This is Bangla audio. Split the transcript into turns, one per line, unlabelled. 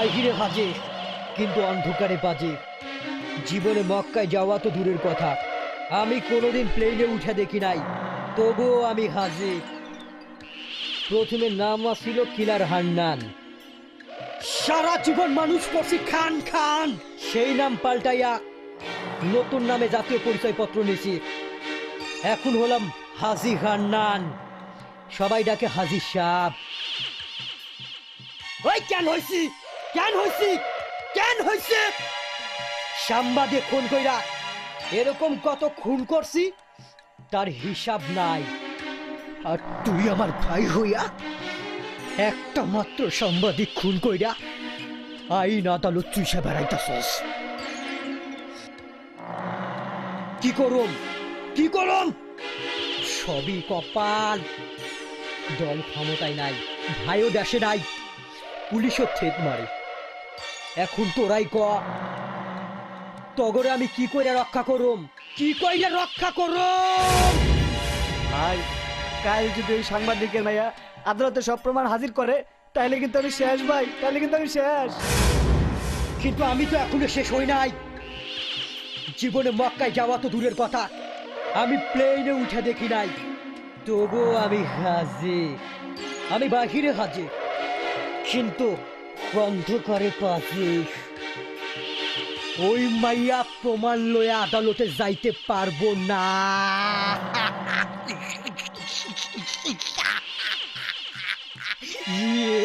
বাহিরে হাজে কিন্তু অন্ধকারে বাজে। জীবনে মক্কায় যাওয়া তো দূরের কথা, আমি কোনোদিন প্লেনে উঠে দেখি নাই, তবুও আমি হাজে। প্রথমে নাম ছিল কিলার হান্নান, সারা জীবন মানুষ করছি খান খান, সেই নাম পাল্টাইয়া নতুন নামে জাতীয় পরিচয়পত্র নিয়েছি। এখন হলাম হাজি হান্নান, সবাই ডাকে হাজি সাহেব। ওই কেন হইছি, কেন হইছি, কেন হইছে? সাংবাদিক খুন কইরা এরকম কত খুন করছি তার হিসাব নাই, আর তুই আমার ভাই হইয়া একটা মাত্র সাংবাদিক খুন কইরা আইন আদালত চুইসা বেড়াইতাছস। কি করুম, কি করুম? সবই কপাল। দল ক্ষমতায় নাই, ভাইও দেশে নাই, পুলিশও থেত মারে। এখন তোরাই ক, তগরে আমি কি কইরা রক্ষা করুম, কি কইরা রক্ষা করুম?
ভাই, কাল যদি ওই সাংবাদিকের মাইয়া আদালতে সব প্রমাণ হাজির করে তাহলে কিন্তু আমি শেষ ভাই, তাহলে কিন্তু আমি শেষ।
কিন্তু আমি তো এখনো শেষ হই নাই। জীবনে মক্কায় যাওয়া তো দূরের কথা, আমি প্লেনে উঠে দেখি নাই, তবুও আমি হাজে। আমি বাহিরে হাজে কিন্তু অন্ধকারে পাজে। ওই মাইয়া প্রমাণ লয়ে আদালতে যাইতে পারবো না। ইয়ে